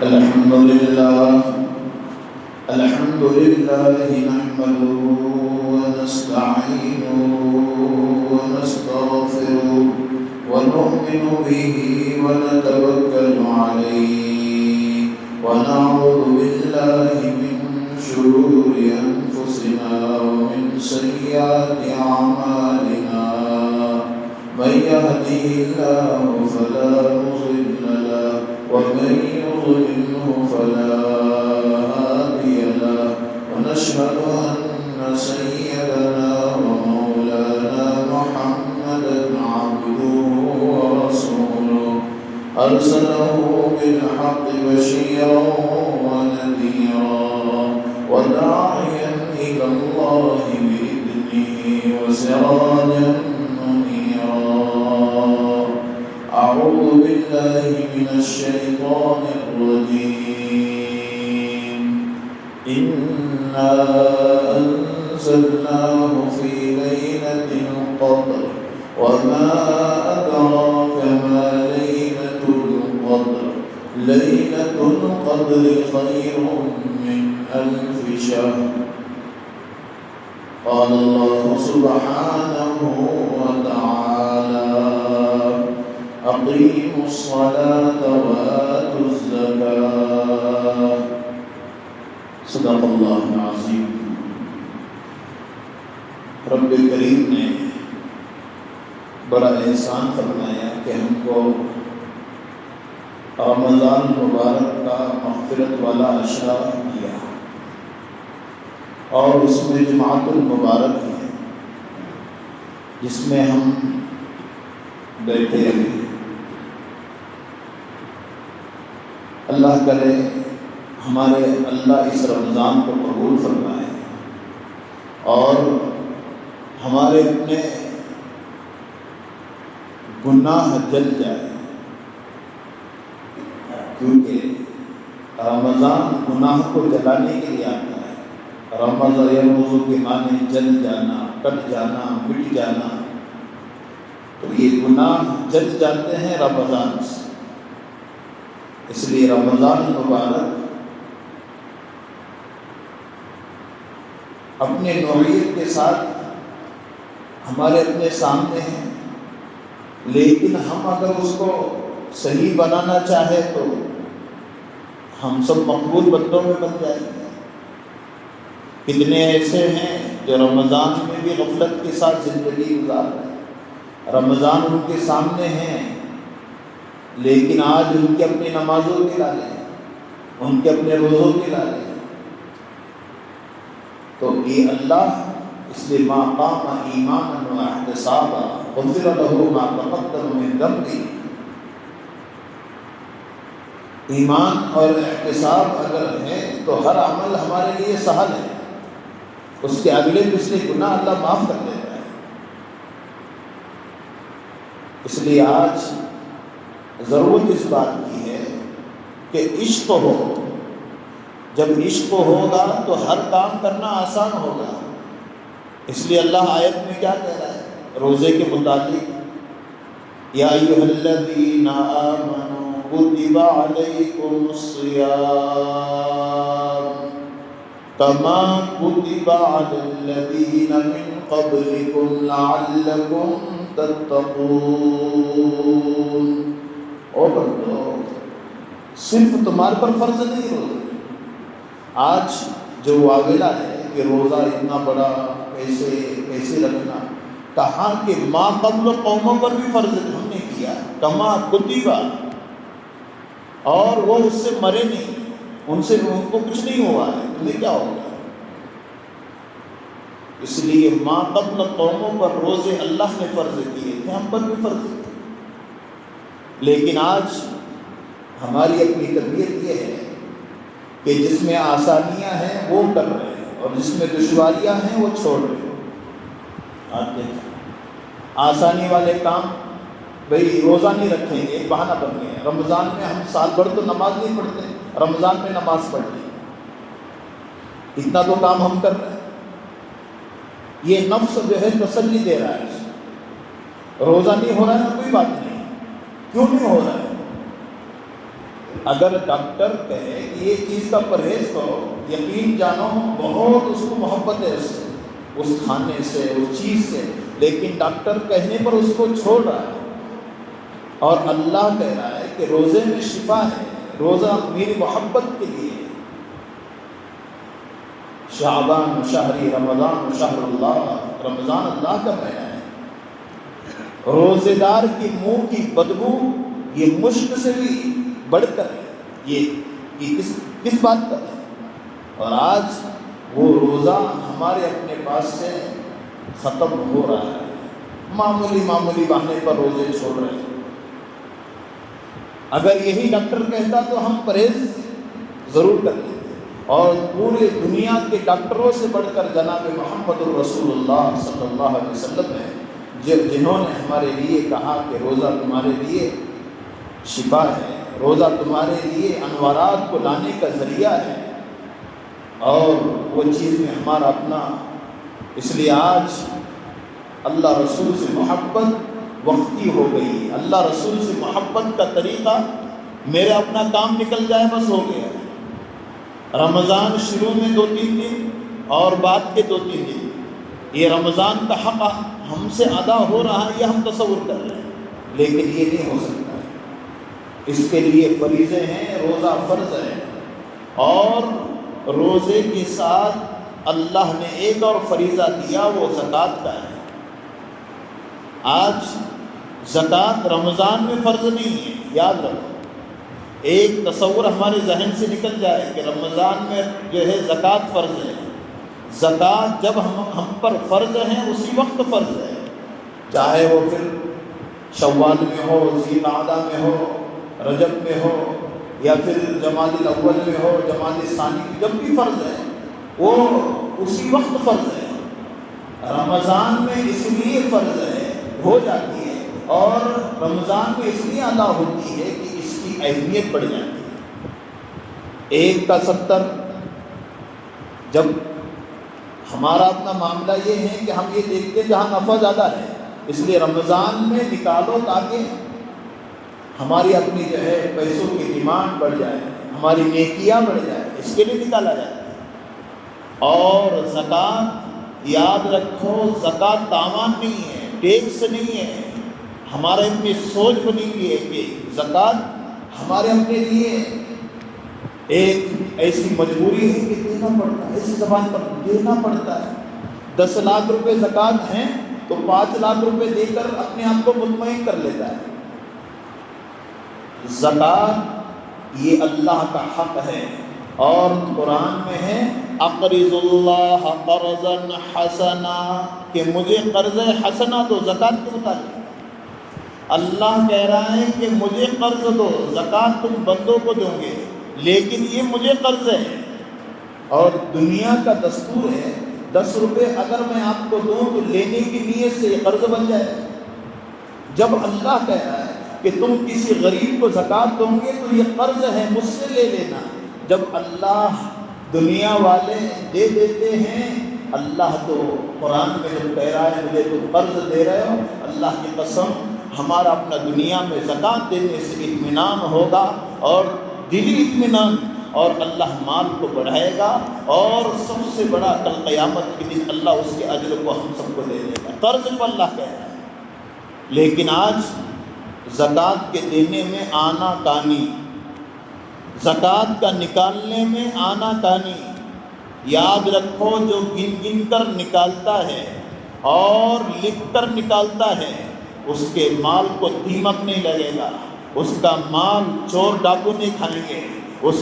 الحمد لله نحمده ونستعينه ونستغفره ونؤمن به ونتوكل عليه ونعوذ بالله من شرور أنفسنا ومن سيئات أعمالنا من يهده الله فلا مضل له ومن يضلله فلا هادي له ونشهد أن سيدنا ومولانا محمدا عبده ورسوله أرسله بالحق بشيرا ونذيرا وداعيا إلى الله بإذنه وسراجا منيرا. أعوذ بالله من الشيطان الرجيم. إنا أنزلناه في ليلة القدر وما أدراك ما ليلة القدر ليلة القدر خير من ألف شهر. قال الله سبحانه وتعالى أقيموا الصلاة وآتوا الزكاة. صدق اللہ العظیم. رب کریم نے بڑا احسان فرمایا کہ ہم کو رمضان مبارک کا مغفرت والا عشرہ کیا اور اس میں جماعت المبارک ہے جس میں ہم بیٹھے ہیں. اللہ کرے ہمارے اللہ اس رمضان کو قبول فرمائے اور ہمارے اپنے گناہ جل جائے، کیونکہ رمضان گناہ کو جلانے کے لیے آتا ہے. رمضان یرمض کے معنی جل جانا، کٹ جانا، مٹ جانا. تو یہ گناہ جل جاتے ہیں رمضان سے. اس لیے رمضان مبارک اپنے نوعیت کے ساتھ ہمارے اپنے سامنے ہیں، لیکن ہم اگر اس کو صحیح بنانا چاہے تو ہم سب مقبول بندوں میں بن جائیں گے. کتنے ایسے ہیں جو رمضان میں بھی غفلت کے ساتھ زندگی گزار رہے ہیں. رمضان ان کے سامنے ہیں لیکن آج ان کے اپنی نمازوں کے لالے ہیں، ان کے اپنے روزوں کے لالے ہیں. تو یہ اللہ اس لیے ما قام ایمانا واحتسابا غفر له ما تقدم من ذنبه. ایمان اور احتساب اگر ہے تو ہر عمل ہمارے لیے سہل ہے، اس کے اگلے پچھلے گناہ اللہ معاف کر دیتا ہے. اس لیے آج ضرورت اس بات کی ہے کہ عشق ہو. جب عشق ہوگا تو ہر کام کرنا آسان ہوگا. اس لیے اللہ آیت میں کیا کہہ رہا ہے روزے کے متعلق؟ یا ایھا الذین آمنوا کتب علیکم الصیام کما کتب علی الذین من قبلکم لعلکم تتقون. او بندو، صرف تمہارے پر فرض نہیں روزہ. آج جو واویلا ہے کہ روزہ اتنا بڑا کیسے رکھنا، کہا کہ ما قبل قوموں پر بھی فرض ہم نے کیا کما کتبہ، اور وہ اس سے مرے نہیں، ان کو کچھ نہیں ہوا ہے، تمہیں کیا ہوگا؟ اس لیے ما قبل قوموں پر روزے اللہ نے فرض کیے تھے، ہم پر بھی فرض تھے. لیکن آج ہماری اپنی طبیعت یہ ہے کہ جس میں آسانیاں ہیں وہ کر رہے ہیں اور جس میں دشواریاں ہیں وہ چھوڑ رہے ہیں. آپ دیکھیں آسانی والے کام، بھئی روزہ نہیں رکھیں گے، ایک بہانہ بن گیا. رمضان میں ہم سال بھر تو نماز نہیں پڑھتے، رمضان میں نماز پڑھ لی، اتنا تو کام ہم کر رہے ہیں. یہ نفس جو ہے تسلی دے رہا ہے. روزہ نہیں ہو رہا ہے نا، کوئی بات نہیں. کیوں نہیں ہو رہا ہے؟ اگر ڈاکٹر کہے کہ یہ چیز کا پرہیز کرو، یقین جانو بہت اس کو محبت ہے اس سے، اس کھانے سے، اس چیز سے، لیکن ڈاکٹر کہنے پر اس کو چھوڑ رہا ہے۔ اور اللہ کہہ رہا ہے کہ روزے میں شفا ہے، روزہ میری محبت کے لیے ہے۔ شعبان شہری رمضان شہر اللہ، رمضان اللہ کا مہینہ ہے۔ روزے دار کی منہ کی بدبو یہ مشک سے بھی بڑھ کر ہے، یہ کس بات کا ہے؟ اور آج وہ روزہ ہمارے اپنے پاس سے ختم ہو رہا ہے، معمولی بہانے پر روزے چھوڑ رہے ہیں۔ اگر یہی ڈاکٹر کہتا تو ہم پرہیز ضرور کر لیتے، اور پورے دنیا کے ڈاکٹروں سے بڑھ کر جناب محمد الرسول اللہ صلی اللہ علیہ وسلم ہے، جنہوں نے ہمارے لیے کہا کہ روزہ تمہارے لیے شفا ہے، روزہ تمہارے لیے انوارات کو لانے کا ذریعہ ہے، اور وہ چیز میں ہمارا اپنا۔ اس لیے آج اللہ رسول سے محبت وقتی ہو گئی، اللہ رسول سے محبت کا طریقہ میرا اپنا کام نکل جائے بس ہو گیا۔ رمضان شروع میں 2-3 دن اور بعد کے 2-3 دن، یہ رمضان کا حق ہم سے ادا ہو رہا ہے، یہ ہم تصور کر رہے ہیں، لیکن یہ نہیں ہو سکتا ہے۔ اس کے لیے فریضے ہیں، روزہ فرض ہے، اور روزے کے ساتھ اللہ نے ایک اور فریضہ دیا، وہ زکوٰۃ کا ہے۔ آج زکوٰۃ رمضان میں فرض نہیں ہے، یاد رکھو۔ ایک تصور ہمارے ذہن سے نکل جائے کہ رمضان میں جو ہے زکوٰۃ فرض ہے۔ زکوٰۃ جب ہم پر فرض ہے اسی وقت فرض ہے، چاہے وہ پھر شوال میں ہو، ذی القعدہ میں ہو، رجب میں ہو، یا پھر جمادی الاول میں ہو، جمادی ثانی میں، جب بھی فرض ہے وہ اسی وقت فرض ہے۔ رمضان میں اس لیے فرض ہے ہو جاتی ہے، اور رمضان میں اس لیے ادا ہوتی ہے کہ اس کی اہمیت بڑھ جاتی ہے۔ 1 کا 70، جب ہمارا اپنا معاملہ یہ ہے کہ ہم یہ دیکھتے ہیں جہاں نفع زیادہ ہے، اس لیے رمضان میں نکالو تاکہ ہماری اپنی جو ہے پیسوں کی ڈیمانڈ بڑھ جائے، ہماری نیکیاں بڑھ جائے، اس کے لیے نکالا جاتا ہے۔ اور زکوٰۃ یاد رکھو، زکوٰۃ تاوان نہیں ہے، ٹیکس نہیں ہے۔ ہمارے اپنی سوچ بنی ہوئی ہے کہ زکوٰۃ ہمارے اپنے لیے ایک ایسی مجبوری ہے کہ دینا پڑتا ہے، ایسی زبان پر دینا پڑتا ہے۔ 10 لاکھ روپے زکوٰۃ ہیں تو 5 لاکھ روپے دے کر اپنے آپ کو مطمئن کر لیتا ہے۔ زکوٰۃ یہ اللہ کا حق ہے، اور قرآن میں ہے اقرض اللہ قرضا حسنا، کہ مجھے قرض حسنا دو، زکوٰۃ کے مطابق۔ اللہ کہہ رہا ہے کہ مجھے قرض دو، زکوٰۃ تم بندوں کو دو گے، لیکن یہ مجھے قرض ہے۔ اور دنیا کا دستور ہے 10 روپے اگر میں آپ کو دوں تو لینے کی نیت سے یہ قرض بن جائے۔ جب اللہ کہہ رہا ہے کہ تم کسی غریب کو زکوٰۃ دو گے تو یہ قرض ہے، مجھ سے لے لینا۔ جب اللہ دنیا والے دے دیتے ہیں، اللہ تو قرآن میں جب کہہ رہا ہے مجھے تم قرض دے رہے ہو، اللہ کی قسم ہمارا اپنا دنیا میں زکوٰۃ دینے سے اطمینان ہوگا، اور دلی اطمینان، اور اللہ مال کو بڑھائے گا، اور سب سے بڑا کل قیامت کے دن اللہ اس کے اجر کو ہم سب کو دے دے گا۔ قرض کو اللہ کہہ رہا ہے، لیکن آج زکوٰۃ کے دینے میں آنا کانی، زکوٰۃ کا نکالنے میں آنا کانی۔ یاد رکھو، جو گن گن کر نکالتا ہے اور لکھ کر نکالتا ہے، اس کے مال کو دیمک نہیں لگے گا، اس کا مال چور ڈاکو نہیں کھائیں گے، اس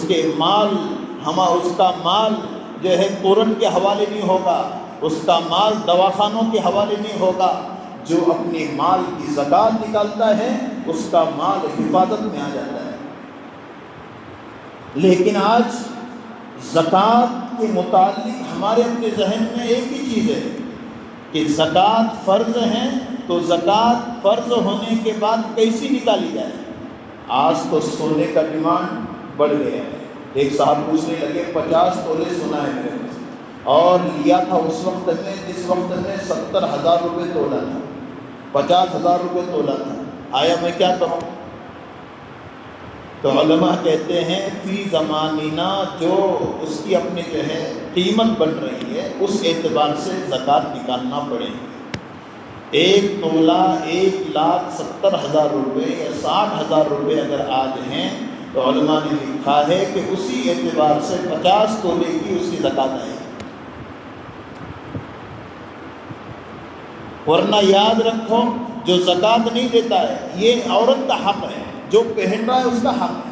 کا مال جو ہے کورٹ کے حوالے نہیں ہوگا، اس کا مال دواخانوں کے حوالے نہیں ہوگا۔ جو اپنے مال کی زکوٰۃ نکالتا ہے اس کا مال حفاظت میں آ جاتا ہے۔ لیکن آج زکوٰۃ کے متعلق ہمارے اپنے ذہن میں ایک ہی چیز ہے کہ زکوٰۃ فرض ہے، تو زکوٰۃ فرض ہونے کے بعد کیسی نکالی جائے۔ آج تو سونے کا ڈیمانڈ بڑھ گیا ہے۔ ایک صاحب پوچھنے لگے 50 تولے سونا ہے میرے پاس، اور لیا تھا اس وقت میں جس وقت میں 70,000 روپے تولا تھا، 50,000 روپے تولا تھا، آیا میں کیا کروں؟ تو علماء کہتے ہیں فی زماننا جو اس کی اپنی جو ہے قیمت بن رہی ہے اس اعتبار سے زکوٰۃ نکالنا پڑے گی۔ 1 تولہ 1,70,000 روپے یا 60,000 روپے اگر آج ہیں تو علماء نے لکھا ہے کہ اسی اعتبار سے 50 تولے کی اس کی زکوٰۃ آئے گی۔ ورنہ یاد رکھو جو زکوٰۃ نہیں دیتا ہے یہ عورت کا حق ہے، جو پہن رہا ہے اس کا حق ہے۔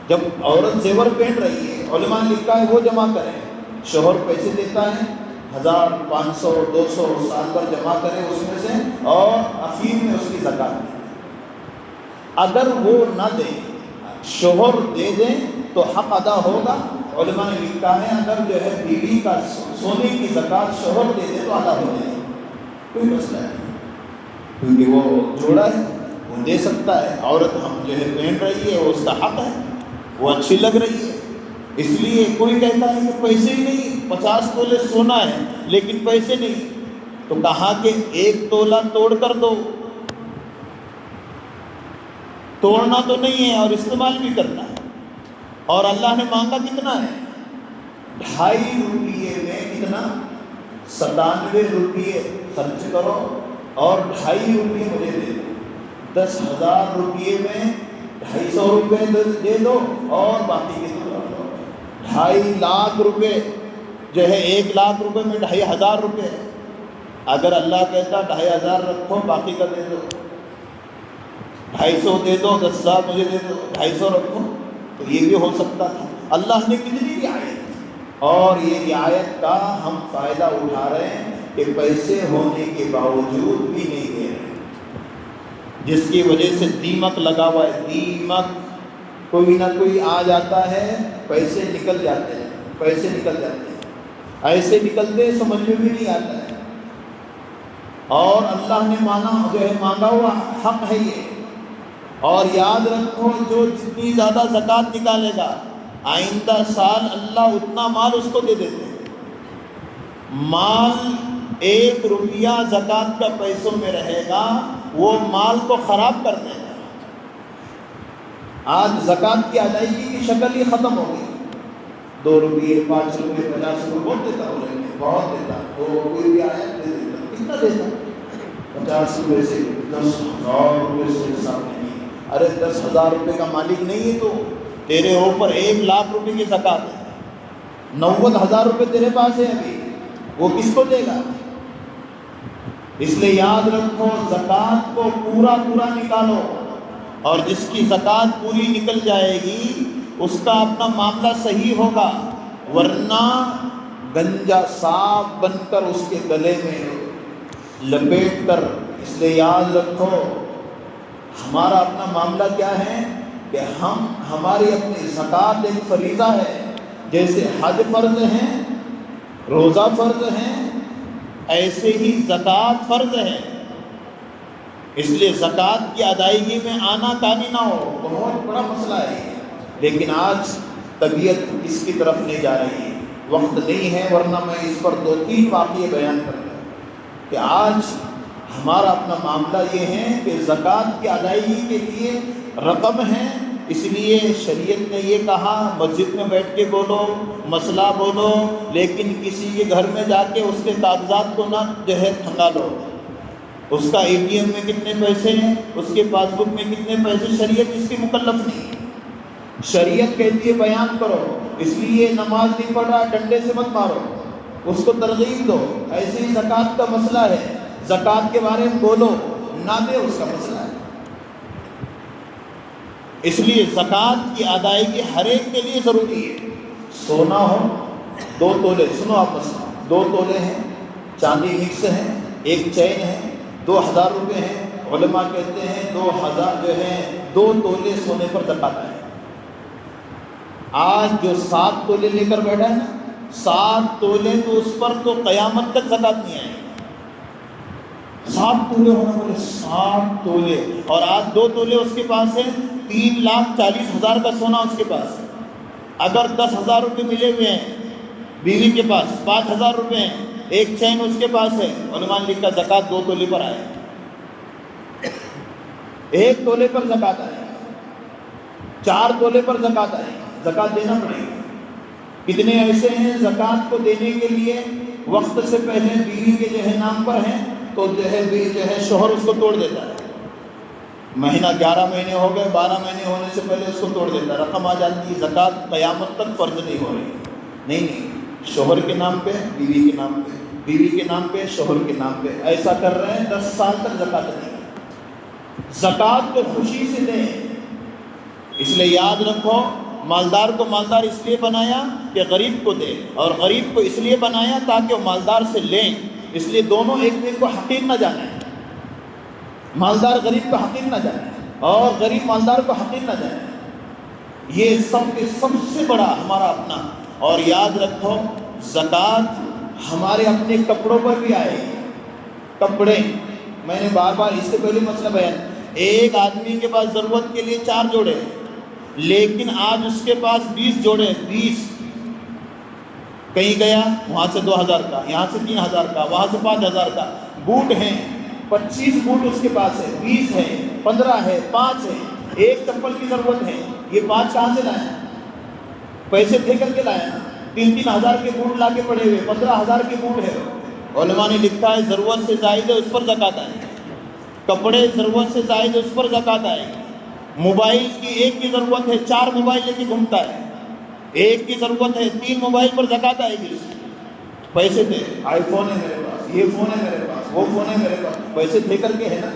جب عورت زیور پہن رہی ہے علماء نے لکھا ہے وہ جمع کرے، شوہر پیسے دیتا ہے 1000 500 200 سال پر جمع کرے اس میں سے اور اخیر میں اس کی زکوٰۃ دے۔ اگر وہ نہ دے شوہر دے دیں تو حق ادا ہوگا۔ علماء نے لکھا ہے اگر جو ہے بیوی کا سونے کی زکوٰۃ شوہر دے دے تو ادا ہو جائے گی، کوئی مسئلہ نہیں، کیونکہ وہ جوڑا ہے وہ دے سکتا ہے۔ عورت ہم جو ہے پہن رہی ہے وہ اس کا حق ہے، وہ اچھی لگ رہی ہے۔ اس لیے کوئی کہتا ہے کہ پیسے ہی نہیں، 50 تولے سونا ہے لیکن پیسے نہیں، تو کہا کہ 1 تولہ توڑ کر دو۔ توڑنا تو نہیں ہے اور استعمال بھی کرنا ہے، اور اللہ نے مانگا کتنا ہے 2.5 روپیے میں کتنا 97 روپیے خرچ کرو اور 2.5 روپیے مجھے دے دو۔ 10,000 روپیے میں 250 روپے دے دو اور باقی کے دو 2.5 لاکھ روپے جو ہے 1 لاکھ روپے میں 2.5 روپے۔ اگر اللہ کہتا 2.5 رکھو باقی کا دے دو، 250 دے دو، 10,000 مجھے دے دو، 250 رکھو، تو یہ بھی ہو سکتا تھا۔ اللہ نے کتنی رعایت، اور یہ رعایت کا ہم فائدہ اٹھا رہے ہیں کہ پیسے ہونے کے باوجود بھی نہیں دے رہے، جس کی وجہ سے دیمک لگا ہوا ہے۔ دیمک کوئی نہ کوئی آ جاتا ہے، پیسے نکل جاتے ہیں، پیسے نکل جاتے ہیں، ایسے نکلتے سمجھ میں بھی نہیں آتا ہے، اور اللہ نے مانگا ہوا حق ہے یہ۔ اور یاد رکھو جو جتنی زیادہ زکوٰۃ نکالے گا آئندہ سال اللہ اتنا مال اس کو دے دیتے ہیں۔ مال 1 روپیہ زکوٰۃ کا پیسوں میں رہے گا، وہ مال کو خراب کر دے گا۔ آج زکوٰۃ کی ادائیگی کی شکل ہی ختم ہو گئی۔ 2 روپیے 5 روپے 50 روپے بہت دیتا ہو رہے ہیں، بہت دیتا، تو کوئی بھی آیا دے دیتا، کتنا دیتا 50 روپے سے 10,000 روپے سے حساب نہیں۔ ارے 10,000 روپے کا مالک نہیں ہے تو تیرے اوپر 1 لاکھ روپے کی زکوٰۃ ہے، 90,000 روپے تیرے پاس ہے ابھی، وہ کس کو دے گا؟ اس لیے یاد رکھو زکوٰۃ کو پورا نکالو، اور جس کی زکوٰۃ پوری نکل جائے گی اس کا اپنا معاملہ صحیح ہوگا، ورنہ گنجا سانپ بن کر اس کے گلے میں لپیٹ کر۔ اس لیے یاد رکھو ہمارا اپنا معاملہ کیا ہے کہ ہماری اپنی زکوٰۃ ایک فریضہ ہے، جیسے حج فرض ہیں، روزہ فرض ہیں، ایسے ہی زکوٰۃ فرض ہے۔ اس لیے زکوٰۃ کی ادائیگی میں آنا کانی نہ ہو، بہت بڑا مسئلہ ہے، لیکن آج طبیعت اس کی طرف نہیں جا رہی ہے، وقت نہیں ہے، ورنہ میں اس پر 2-3 واقعے بیان کرتا ہوں کہ آج ہمارا اپنا معاملہ یہ ہے کہ زکوٰۃ کی ادائیگی کے لیے رقم ہے، اس لیے شریعت نے یہ کہا مسجد میں بیٹھ کے بولو، مسئلہ بولو، لیکن کسی کے گھر میں جا کے اس کے کاغذات کو نہ جو ہے کھنگالو، اس کا ATM میں کتنے پیسے ہیں، اس کے پاس بک میں کتنے پیسے، شریعت اس کی مکلف نہیں ہے۔ شریعت کہتی ہے بیان کرو، اس لیے نماز نہیں پڑھ رہا ڈنڈے سے مت مارو، اس کو ترغیب دو۔ ایسے ہی زکوٰۃ کا مسئلہ ہے، زکوٰۃ کے بارے میں بولو، نہ دے اس کا مسئلہ ہے۔ اس لیے زکوٰۃ کی ادائیگی ہر ایک کے لیے ضروری ہے۔ سونا ہو 2 تولے، سنو آپ مسئلہ، 2 تولے ہیں، چاندی مکس ہے، ایک چین ہے، 2,000 روپے ہیں، علماء کہتے ہیں 2,000 جو ہے 2 تولے سونے پر زکوٰۃ ہے۔ آج جو 7 تولے لے کر بیٹھا ہے نا، 7 تولے تو اس پر تو قیامت تک زکوٰۃ نہیں آئے گی۔ 7 تولے ہونا بولے 7 تولے، اور آج 2 تولے اس کے پاس ہے، 3,40,000 کا سونا اس کے پاس ہے۔ اگر 10,000 روپے ملے ہوئے ہیں بیوی کے پاس، 5,000 روپے ہیں، ایک چین اس کے پاس ہے، علماء نے لکھا زکوٰۃ 2 تولے پر آئے، 1 تولے پر زکوٰۃ آئے۔ 4 تولے پر زکوٰۃ آئے گی، زکوٰۃ دینا پڑے گی۔ کتنے ایسے ہیں زکوٰۃ کو دینے کے لیے وقت سے پہلے بیوی کے نام پر ہیں تو شوہر اس کو توڑ دیتا ہے، مہینہ 11 مہینے ہو گئے، 12 مہینے ہونے سے پہلے اس کو توڑ دیتا ہے، رقم آ جاتی ہے، زکوٰۃ قیامت تک فرض نہیں ہو رہی۔ نہیں، شوہر کے نام پہ، بیوی کے نام پہ، بیوی کے نام پہ، شوہر کے نام پہ، ایسا کر رہے ہیں 10 سال تک زکوٰۃ نہیں۔ زکوٰۃ کو خوشی سے دیں، اس لیے یاد رکھو، مالدار کو مالدار اس لیے بنایا کہ غریب کو دے، اور غریب کو اس لیے بنایا تاکہ وہ مالدار سے لیں، اس لیے دونوں ایک دوسرے کو حقیر نہ جانیں، مالدار غریب کو حقیر نہ جانے اور غریب مالدار کو حقیر نہ جانے، یہ سب کے سب سے بڑا ہمارا اپنا۔ اور یاد رکھو، زکوٰۃ ہمارے اپنے کپڑوں پر بھی آئے گی۔ کپڑے، میں نے بار بار اس سے پہلے مسئلہ بیان، ایک آدمی کے پاس ضرورت کے لیے 4 جوڑے، لیکن آج اس کے پاس 20 جوڑے، 20، کہیں گیا وہاں سے 2000 کا، یہاں سے 3000 کا، وہاں سے 5000 کا، بوٹ ہیں 25 بوٹ اس کے پاس ہے، 20 ہے، 15 ہے، 5 ہے، ایک چپل کی ضرورت ہے، یہ 5 کہاں سے لائے؟ پیسے دے کر کے لائے نا، 3-3 ہزار کے بوٹ لا کے پڑے ہوئے، 15,000 کے بوٹ ہے۔ علماء نے لکھا ہے ضرورت سے زائد ہے اس پر زکوٰۃ آئے گی، کپڑے ضرورت سے زائد ہے اس پر زکوٰۃ آئے گی، موبائل کی ایک کی ضرورت ہے 4 موبائل لے کے گھومتا ہے، ایک کی ضرورت ہے 3 موبائل پر زکوٰۃ آئے گی۔ پیسے دے، آئی فون ہے میرے پاس، یہ فون ہے میرے پاس، وہ فون ہے میرے پاس، پیسے دے کر کے ہے نا،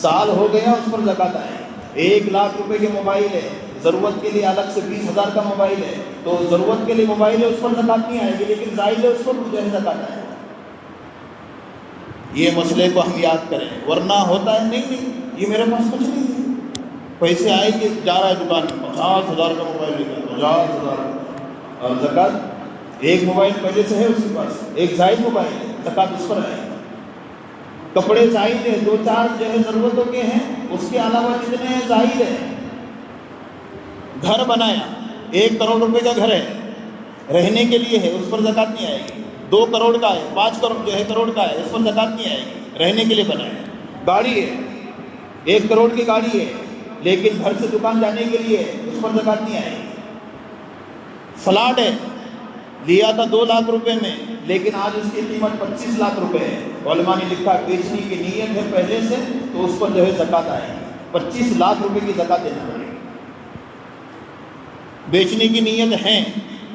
سال ہو گیا اس پر زکوٰۃ آئے گی۔ 1 لاکھ روپے کے موبائل ہے، ضرورت کے لیے الگ سے 20,000 کا موبائل ہے، تو ضرورت کے لیے موبائل ہے اس پر زکوٰۃ نہیں آئے گی، لیکن زائد ہے اس پر زکوٰۃ آئے گی۔ یہ مسئلے کو ہم یاد کریں، ورنہ ہوتا ہے نہیں یہ میرے پاس کچھ نہیں ہے، پیسے آئے گی، جا رہا ہے دکان میں 50,000 کا موبائل لے کر، 50,000، اور زکوٰۃ ایک موبائل پہلے سے ہے اس کے پاس، ایک زائد موبائل ہے، زکوٰۃ اس پر آئے گی۔ کپڑے زائد ہے، 2-4 ضرورتوں کے ہیں، اس کے علاوہ جتنے ہیں زائد ہے۔ گھر بنایا، 1 کروڑ روپے کا گھر ہے، رہنے کے لیے ہے، اس پر زکوٰۃ نہیں آئے گی۔ 2 کروڑ کا ہے، 5 کروڑ کا ہے، اس پر زکوٰۃ نہیں آئے گی، رہنے کے لیے بنایا۔ گاڑی ہے، 1 کروڑ کی گاڑی ہے، لیکن گھر سے دکان جانے کے لیے ہے، اس پر زکوٰۃ نہیں آئے گی۔ فلاٹ ہے، لیا تھا 2 لاکھ روپے میں، لیکن آج اس کی قیمت 25 لاکھ روپے ہے، علماء نے لکھا بیچنے کی نیت ہے پہلے سے تو اس پر زکوٰۃ آئے گی، 25 لاکھ روپے کی زکوٰۃ دینا پڑے گی۔ بیچنے کی نیت ہے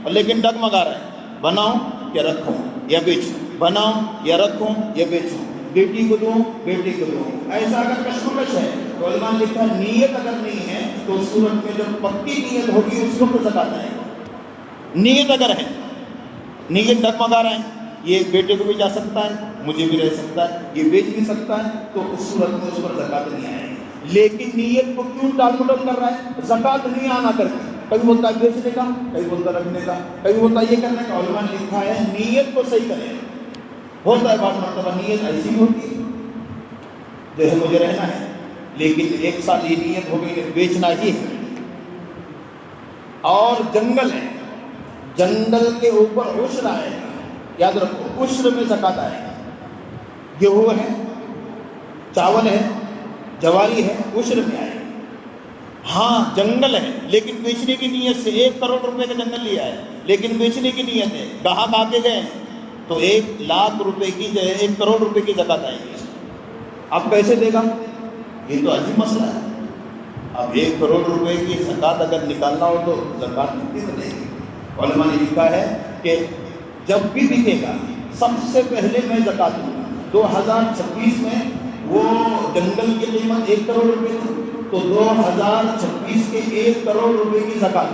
لیکن ڈگمگا رہا ہے، بناؤں یا رکھوں یا بیچوں، بناؤں یا رکھوں یا بیچوں، بیٹی کو دوں بیٹی کو دوں، ایسا اگر کشمکش ہے تو علماء نے لکھا نیت اگر نہیں ہے تو اس صورت میں جب پکی نیت ہوگی اس وقت زکوٰۃ آئے گی۔ نیت اگر ہے، نیت ڈگمگا رہے ہیں، یہ بیٹے کو بھی جا سکتا ہے، مجھے بھی رہ سکتا ہے، یہ بیچ بھی سکتا ہے، تو اس صورت میں اس پر زکوٰۃ نہیں آئے گی۔ لیکن نیت کو کیوں ٹال مٹول کر رہا ہے؟ زکوٰۃ نہیں آنا کر کے، کبھی بولتا ہے بیچنے کا، کبھی بولتا ہے رکھنے کا، کبھی بولتا ہے یہ کرنے کا۔ علماء نے لکھا ہے نیت کو صحیح کریں، ہوتا ہے بعض مرتبہ نیت ایسی بھی ہوتی ہے جو ہے مجھے رہنا ہے، لیکن 1 سال یہ نیت ہو گئی کہ بیچنا ہی ہے، اور جنگل ہے، جنگل کے اوپر عشر آئے گا، یاد رکھو عشر میں زکوٰۃ آئے گا، گیہوں ہے، چاول ہے، جواری ہے، عشر میں آئے گا۔ ہاں جنگل ہے لیکن بیچنے کی نیت سے 1 کروڑ روپے کا جنگل لیا ہے، لیکن بیچنے کی نیت ہے، گاہک آگے گئے تو 1 لاکھ روپے کی جو ہے 1 کروڑ روپے کی زکوٰۃ آئے گی۔ اب کیسے دے گا؟ یہ تو عجیب مسئلہ ہے۔ اب 1 کروڑ روپے کی زکوٰۃ اگر نکالنا ہو تو زکوٰۃ کتنی بنے گی؟ علماء نے لکھا ہے کہ جب بھی بکے گا سب سے پہلے میں زکوٰۃ دوں گا۔ 2026 میں وہ جنگل کی قیمت 1 کروڑ روپے تھی، تو 2026 کے 1 کروڑ روپے کی زکوٰۃ،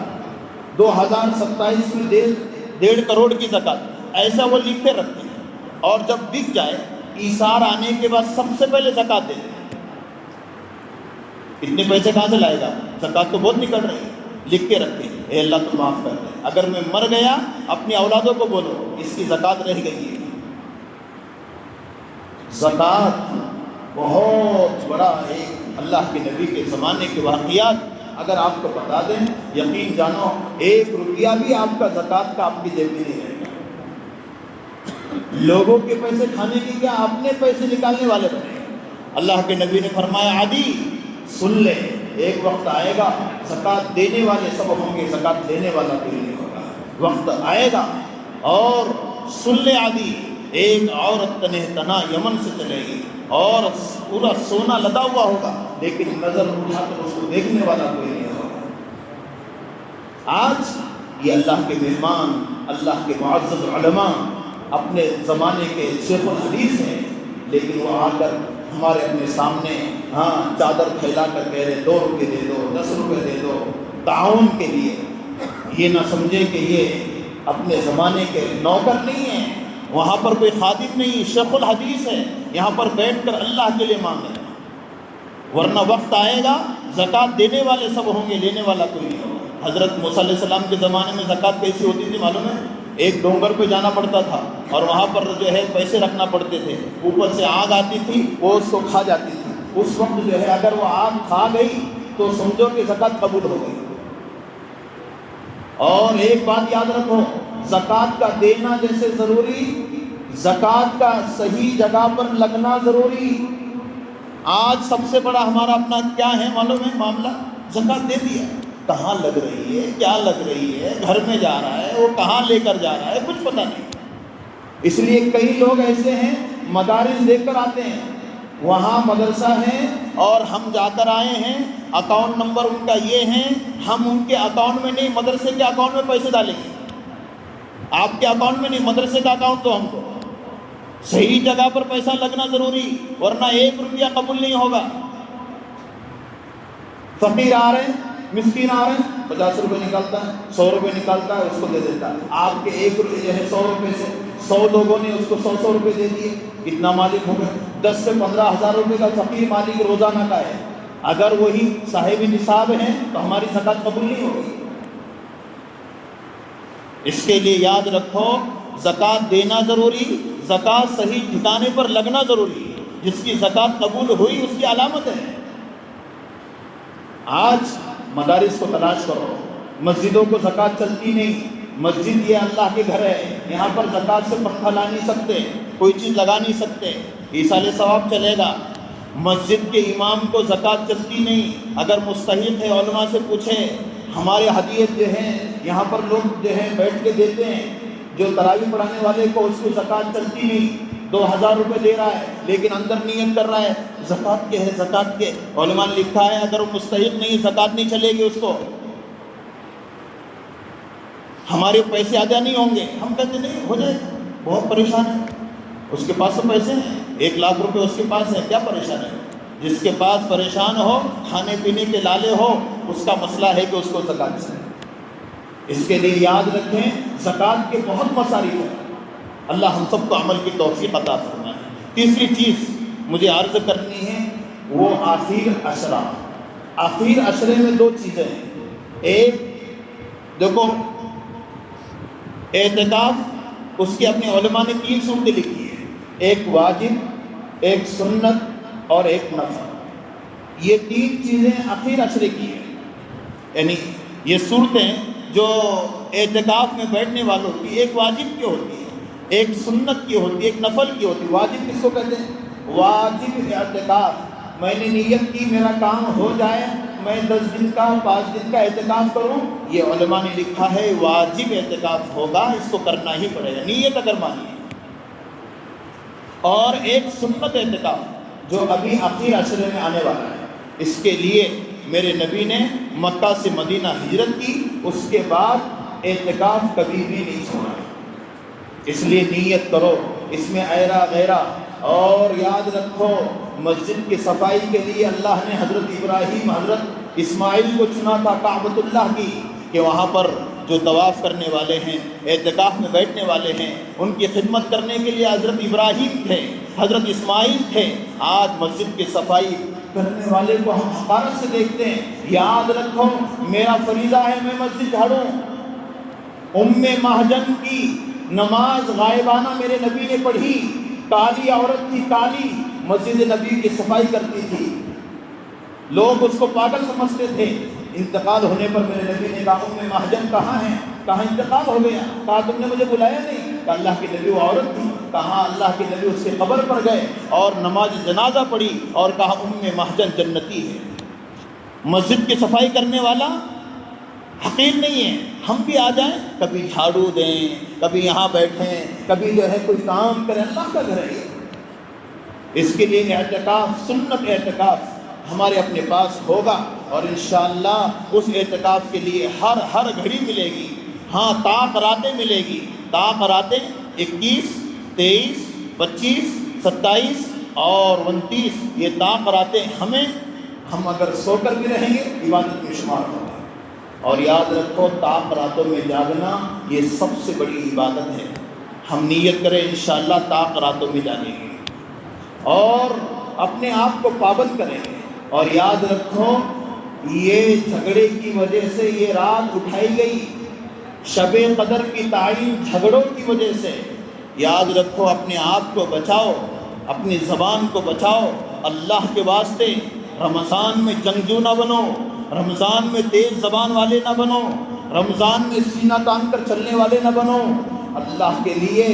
2027 میں 1.5 کروڑ کی زکوٰۃ، ایسا وہ لکھ کے رکھتے ہیں، اور جب بک جائے ایثار آنے کے بعد سب سے پہلے زکوٰۃ دے دیں۔ اتنے پیسے کہاں سے لائے گا؟ زکوٰۃ تو بہت نکل رہی ہے، لکھ کے رکھتے ہیں، اے اللہ تو معاف کر دے، اگر میں مر گیا اپنی اولادوں کو بولو اس کی زکوٰۃ رہ گئی ہے۔ زکوٰۃ بہت بڑا ایک اللہ کے نبی کے زمانے کے واقعات اگر آپ کو بتا دیں، یقین جانو 1 روپیہ بھی آپ کا زکوٰۃ کا آپ کی جیب میں نہیں رہے گا۔ لوگوں کے پیسے کھانے کی کیا، اپنے پیسے نکالنے والے بنے۔ اللہ کے نبی نے فرمایا عدی سن لے، ایک وقت آئے گا زکوٰۃ دینے والے سب ہوں گے، زکوٰۃ لینے والا کوئی نہیں ہوگا۔ وقت آئے گا اور سلے عادی ایک عورت تنہ تنا یمن سے چلے گی اور پورا سونا لدا ہوا ہوگا، لیکن نظر اٹھا کر اس کو دیکھنے والا کوئی نہیں ہوگا۔ آج یہ اللہ کے مہمان، اللہ کے معزز علماء اپنے زمانے کے شیخ الحدیث ہیں، لیکن وہ آ کر ہمارے اپنے سامنے چادر پھیلا کر کہہ رہے 2 روپے دے دو، 10 روپے دے دو تعاون کے لیے۔ یہ نہ سمجھے کہ یہ اپنے زمانے کے نوکر نہیں ہیں، وہاں پر کوئی خادم نہیں، شیخ الحدیث ہے، یہاں پر بیٹھ کر اللہ کے لیے مانگ رہے ہیں۔ ورنہ وقت آئے گا زکوٰۃ دینے والے سب ہوں گے، لینے والا کوئی نہیں ہوگا۔ حضرت موسیٰ علیہ السلام کے زمانے میں زکوٰۃ کیسی ہوتی تھی معلوم ہے؟ ایک ڈونگر پہ جانا پڑتا تھا اور وہاں پر جو ہے پیسے رکھنا پڑتے تھے، اوپر سے آگ آتی تھی، وہ اس کو کھا جاتی تھی۔ اس وقت جو ہے اگر وہ آگ کھا گئی تو سمجھو کہ زکوٰۃ قبول ہو گئی۔ اور ایک بات یاد رکھو، زکوٰۃ کا دینا جیسے ضروری، زکوٰۃ کا صحیح جگہ پر لگنا ضروری۔ آج سب سے بڑا ہمارا اپنا کیا ہے معلوم ہے معاملہ؟ زکوٰۃ دے دیا، کہاں لگ رہی ہے، کیا لگ رہی ہے، گھر میں جا رہا ہے، وہ کہاں لے کر جا رہا ہے، کچھ پتہ نہیں۔ اس لیے کئی لوگ ایسے ہیں مدارس دیکھ کر آتے ہیں، وہاں مدرسہ ہے اور ہم جا کر آئے ہیں، اکاؤنٹ نمبر ان کا یہ ہے، ہم ان کے اکاؤنٹ میں نہیں مدرسے کے اکاؤنٹ میں پیسے ڈالیں گے۔ آپ کے اکاؤنٹ میں نہیں، مدرسے کا اکاؤنٹ تو ہم کو صحیح جگہ پر پیسہ لگنا ضروری، ورنہ 1 روپیہ قبول نہیں ہوگا۔ فقیر آ رہے ہیں، مسکین آ رہے ہیں، 50 روپے نکالتا ہے، 100 روپے نکالتا ہے، اس کو دے دیتا ہے۔ آپ کے 1 روپے جو ہے 100 روپے سے 100 لوگوں نے اس کو 100 روپے دے دیے، کتنا مالک ہو گئے؟ 10 سے 15 ہزار روپے کا فقیر مالک روزانہ کا ہے۔ اگر وہی صاحب نصاب ہیں تو ہماری زکوٰۃ قبول نہیں ہوگی۔ اس کے لیے یاد رکھو، زکوٰۃ دینا ضروری، زکوٰۃ صحیح ٹھکانے پر لگنا ضروری۔ جس کی زکوٰۃ قبول ہوئی اس کی علامت ہے۔ آج مدارس کو تلاش کرو، مسجدوں کو زکوٰۃ چلتی نہیں۔ مسجد یہ اللہ کے گھر ہے، یہاں پر زکوٰۃ سے پنکھا لا نہیں سکتے، کوئی چیز لگا نہیں سکتے، ایصال ثواب چلے گا۔ مسجد کے امام کو زکوٰۃ چلتی نہیں۔ اگر مستحق ہے علماء سے پوچھیں، ہمارے ہدیت جو ہیں یہاں پر لوگ جو ہیں بیٹھ کے دیتے ہیں، جو تراویح پڑھانے والے کو اس کو زکوٰۃ چلتی نہیں، 2000 روپے دے رہا ہے لیکن اندر نیت کر رہا ہے زکوٰۃ کے ہے، زکوٰۃ کے۔ علماء نے لکھا ہے اگر وہ مستحق نہیں، زکوٰۃ نہیں چلے گی اس کو، ہمارے پیسے ادا نہیں ہوں گے۔ ہم کہتے نہیں ہو جائے گا، بہت پریشان ہے، اس کے پاس تو پیسے ہیں، 1 لاکھ روپے اس کے پاس ہے، کیا پریشان ہے؟ جس کے پاس پریشان ہو، کھانے پینے کے لالے ہو، اس کا مسئلہ ہے کہ اس کو زکوٰۃ چاہیے۔ اس کے لیے یاد رکھیں زکوٰۃ کے بہت مصارف ہیں، اللہ ہم سب کو عمل کی توفیق عطا فرمائے۔ تیسری چیز مجھے عرض کرنی ہے وہ آخر عشرہ۔ آخر عشرے میں 2 چیزیں ہیں۔ ایک دیکھو اعتکاف، اس کی اپنے علماء نے 3 صورتیں لکھی ہیں، ایک واجب، ایک سنت اور ایک نفل۔ یہ 3 چیزیں آخر عشرے کی ہیں، یعنی یہ صورتیں جو اعتکاف میں بیٹھنے والوں کی، ایک واجب کی ہوتی ہے، ایک سنت کی ہوتی ہے، ایک نفل کی ہوتی ہے۔ واجب کس کو کہتے ہیں؟ واجب اعتکاف، میں نے نیت کی میرا کام ہو جائے، میں 10 دن کا 5 دن کا اعتکاف کروں، یہ علماء نے لکھا ہے واجب اعتکاف ہوگا، اس کو کرنا ہی پڑے گا، نیت اگر مانی ہے۔ اور ایک سنت اعتکاف جو ابھی آخر عشرے میں آنے والا ہے، اس کے لیے میرے نبی نے مکہ سے مدینہ ہجرت کی، اس کے بعد اعتکاف کبھی بھی نہیں چھوڑا۔ اس لیے نیت کرو، اس میں ایرا غیرہ، اور یاد رکھو مسجد کی صفائی کے لیے اللہ نے حضرت ابراہیم، حضرت اسماعیل کو چنا تھا کعبۃ اللہ کی، کہ وہاں پر جو طواف کرنے والے ہیں، اعتکاف میں بیٹھنے والے ہیں، ان کی خدمت کرنے کے لیے حضرت ابراہیم تھے، حضرت اسماعیل تھے۔ آج مسجد کی صفائی کرنے والے کو ہم حقارت سے دیکھتے ہیں۔ یاد رکھو میرا فریضہ ہے میں مسجد جھاڑوں۔ مہجن کی نماز غائبانہ میرے نبی نے پڑھی، کالی عورت تھی، کالی، مسجد نبی کی صفائی کرتی تھی، لوگ اس کو پاگل سمجھتے تھے۔ انتقال ہونے پر میرے نبی نے کہا مہجن کہاں ہیں؟ کہاں انتقال ہو گیا؟ کہا تم نے مجھے بلایا نہیں؟ کہ اللہ کے نبی وہ عورت تھی، کہا اللہ کے نبی اس کے قبر پر گئے اور نماز جنازہ پڑھی اور کہا مہجن جنتی ہے۔ مسجد کی صفائی کرنے والا حقیر نہیں ہے. ہم بھی آ جائیں، کبھی جھاڑو دیں، کبھی یہاں بیٹھیں، کبھی جو ہے کوئی کام کریں. اللہ کا گھر ہے یہ. اس کے لیے اعتکاف، سنت اعتکاف ہمارے اپنے پاس ہوگا، اور انشاءاللہ اس اعتکاف کے لیے ہر گھڑی ملے گی. ہاں، طاق راتیں ملے گی. طاق راتیں 21، 23، 25، 27 اور 29. یہ طاق راتیں ہم اگر سو کر بھی رہیں گے عبادت میں شمار ہوگا. اور یاد رکھو، طاق راتوں میں جاگنا یہ سب سے بڑی عبادت ہے. ہم نیت کریں انشاءاللہ طاق راتوں میں جاگیں گے اور اپنے آپ کو پابند کریں گے. اور یاد رکھو، یہ جھگڑے کی وجہ سے یہ رات اٹھائی گئی. شب قدر کی تعین جھگڑوں کی وجہ سے. یاد رکھو، اپنے آپ کو بچاؤ، اپنی زبان کو بچاؤ اللہ کے واسطے. رمضان میں جنگجو نہ بنو، رمضان میں تیز زبان والے نہ بنو، رمضان میں سینہ تان کر چلنے والے نہ بنو. اللہ کے لیے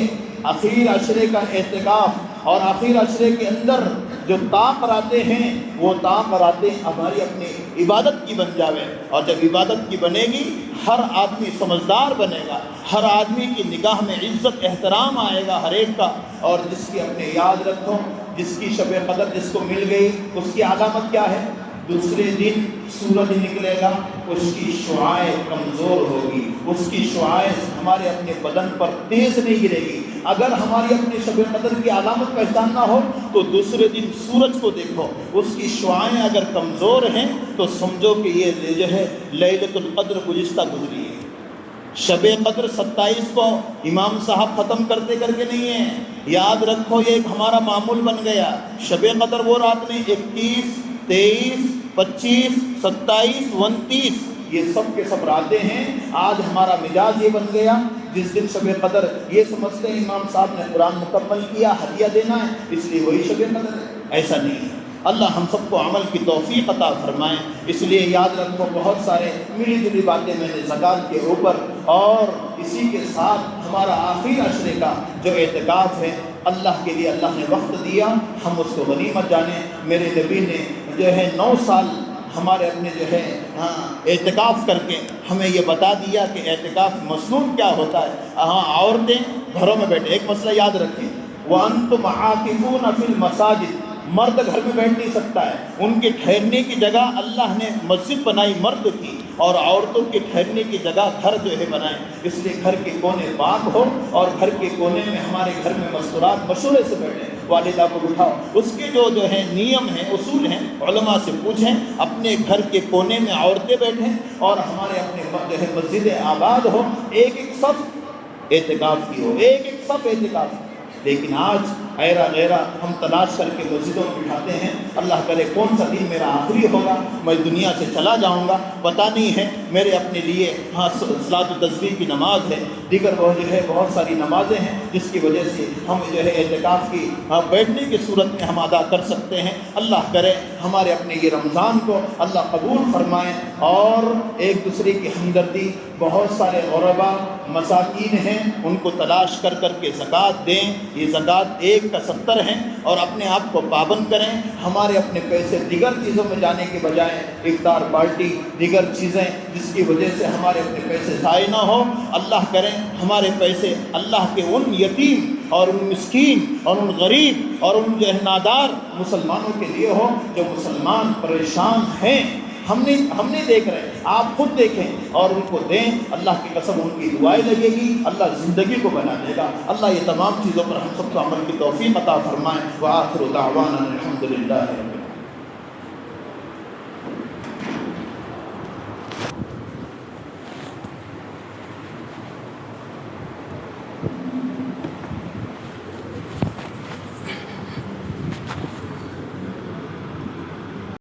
اخیر عشرے کا اعتکاف اور آخر عشرے کے اندر جو طاق راتیں ہیں، وہ طاق راتیں ہماری اپنی عبادت کی بن جاوے. اور جب عبادت کی بنے گی، ہر آدمی سمجھدار بنے گا، ہر آدمی کی نگاہ میں عزت احترام آئے گا ہر ایک کا. اور جس کی اپنے یاد رکھو، جس کی شب قدر جس کو مل گئی، اس کی علامت کیا ہے؟ دوسرے دن سورج نکلے گا، اس کی شعاعیں کمزور ہوگی، اس کی شعاعیں ہمارے اپنے بدن پر تیز نہیں گرے گی. اگر ہماری اپنی شب قدر کی علامت پہچاننا ہو تو دوسرے دن سورج کو دیکھو، اس کی شعاعیں اگر کمزور ہیں تو سمجھو کہ یہ جو ہے لیلۃ القدر گزشتہ گزری ہے. شب قدر 27 کو امام صاحب ختم کرتے کر کے نہیں ہیں. یاد رکھو، یہ ایک ہمارا معمول بن گیا. شب قدر وہ رات میں 21، 23، 25، 27، 29 یہ سب کے سب راتیں ہیں. آج ہمارا مزاج یہ بن گیا، جس دن شب قدر یہ سمجھتے ہیں امام صاحب نے قرآن مکمل کیا، ہدیہ دینا ہے، اس لیے وہی شب قدر ہے. ایسا نہیں ہے. اللہ ہم سب کو عمل کی توفیق عطا فرمائے. اس لیے یاد رکھو، بہت سارے ملی جلی باتیں میں نے زکوٰۃ کے اوپر، اور اسی کے ساتھ ہمارا آخری عشرے کا جو اعتکاف ہے، اللہ کے لیے اللہ نے وقت دیا، ہم اس کو غنیمت جانیں. میرے نبی نے جو ہے 9 سال ہمارے اپنے جو ہے اعتکاف کر کے ہمیں یہ بتا دیا کہ اعتکاف مصنون کیا ہوتا ہے. عورتیں گھروں میں بیٹھے، ایک مسئلہ یاد رکھیں، وَأَنْتُمْ عَاكِفُونَ فِي الْمَسَاجِدِ. مرد گھر میں بیٹھ نہیں سکتا ہے. ان کے ٹھہرنے کی جگہ اللہ نے مسجد بنائی مرد کی، اور عورتوں کے ٹھہرنے کی جگہ گھر جو ہے بنائیں. اس لیے گھر کے کونے پاک ہو، اور گھر کے کونے میں ہمارے گھر میں مستورات مشورے سے بیٹھیں. والدہ کو بٹھاؤ، اس کے جو ہے نیم ہیں، اصول ہیں، علماء سے پوچھیں. اپنے گھر کے کونے میں عورتیں بیٹھیں، اور ہمارے اپنے جو ہے مسجد آباد ہو، ایک ایک صف اعتکاف کی ہو، ایک ایک صف اعتکاف. لیکن آج غیرہ ہم تلاش کر کے مسجدوں میں بٹھاتے ہیں. اللہ کرے کون سا دن میرا آخری ہوگا، میں دنیا سے چلا جاؤں گا، پتہ نہیں ہے. میرے اپنے لیے صلاۃ التسبیح کی نماز ہے، دیگر وہ جو ہے بہت ساری نمازیں ہیں جس کی وجہ سے ہم جو ہے اعتکاف کی بیٹھنے کی صورت میں ہم ادا کر سکتے ہیں. اللہ کرے ہمارے اپنے یہ رمضان کو اللہ قبول فرمائے، اور ایک دوسرے کی ہمدردی. بہت سارے غربا مساکین ہیں، ان کو تلاش کر کے زکوٰۃ دیں. یہ زکوٰۃ 1 کا 70 ہیں، اور اپنے آپ کو پابند کریں. ہمارے اپنے پیسے دیگر چیزوں میں جانے کے بجائے افطار پارٹی، دیگر چیزیں جس کی وجہ سے ہمارے اپنے پیسے ضائع نہ ہو، اللہ کریں ہمارے پیسے اللہ کے ان یتیم اور ان مسکین اور ان غریب اور ان جو ہے نادار مسلمانوں کے لیے ہو جو مسلمان پریشان ہیں. ہم نہیں دیکھ رہے، آپ خود دیکھیں اور ان کو دیں. اللہ کی قسم ان کی دعائیں لگے گی، اللہ زندگی کو بنا دے گا. اللہ یہ تمام چیزوں پر ہم سب کو عمل کی توفیق عطا فرمائے. وآخر دعوانا الحمدللہ.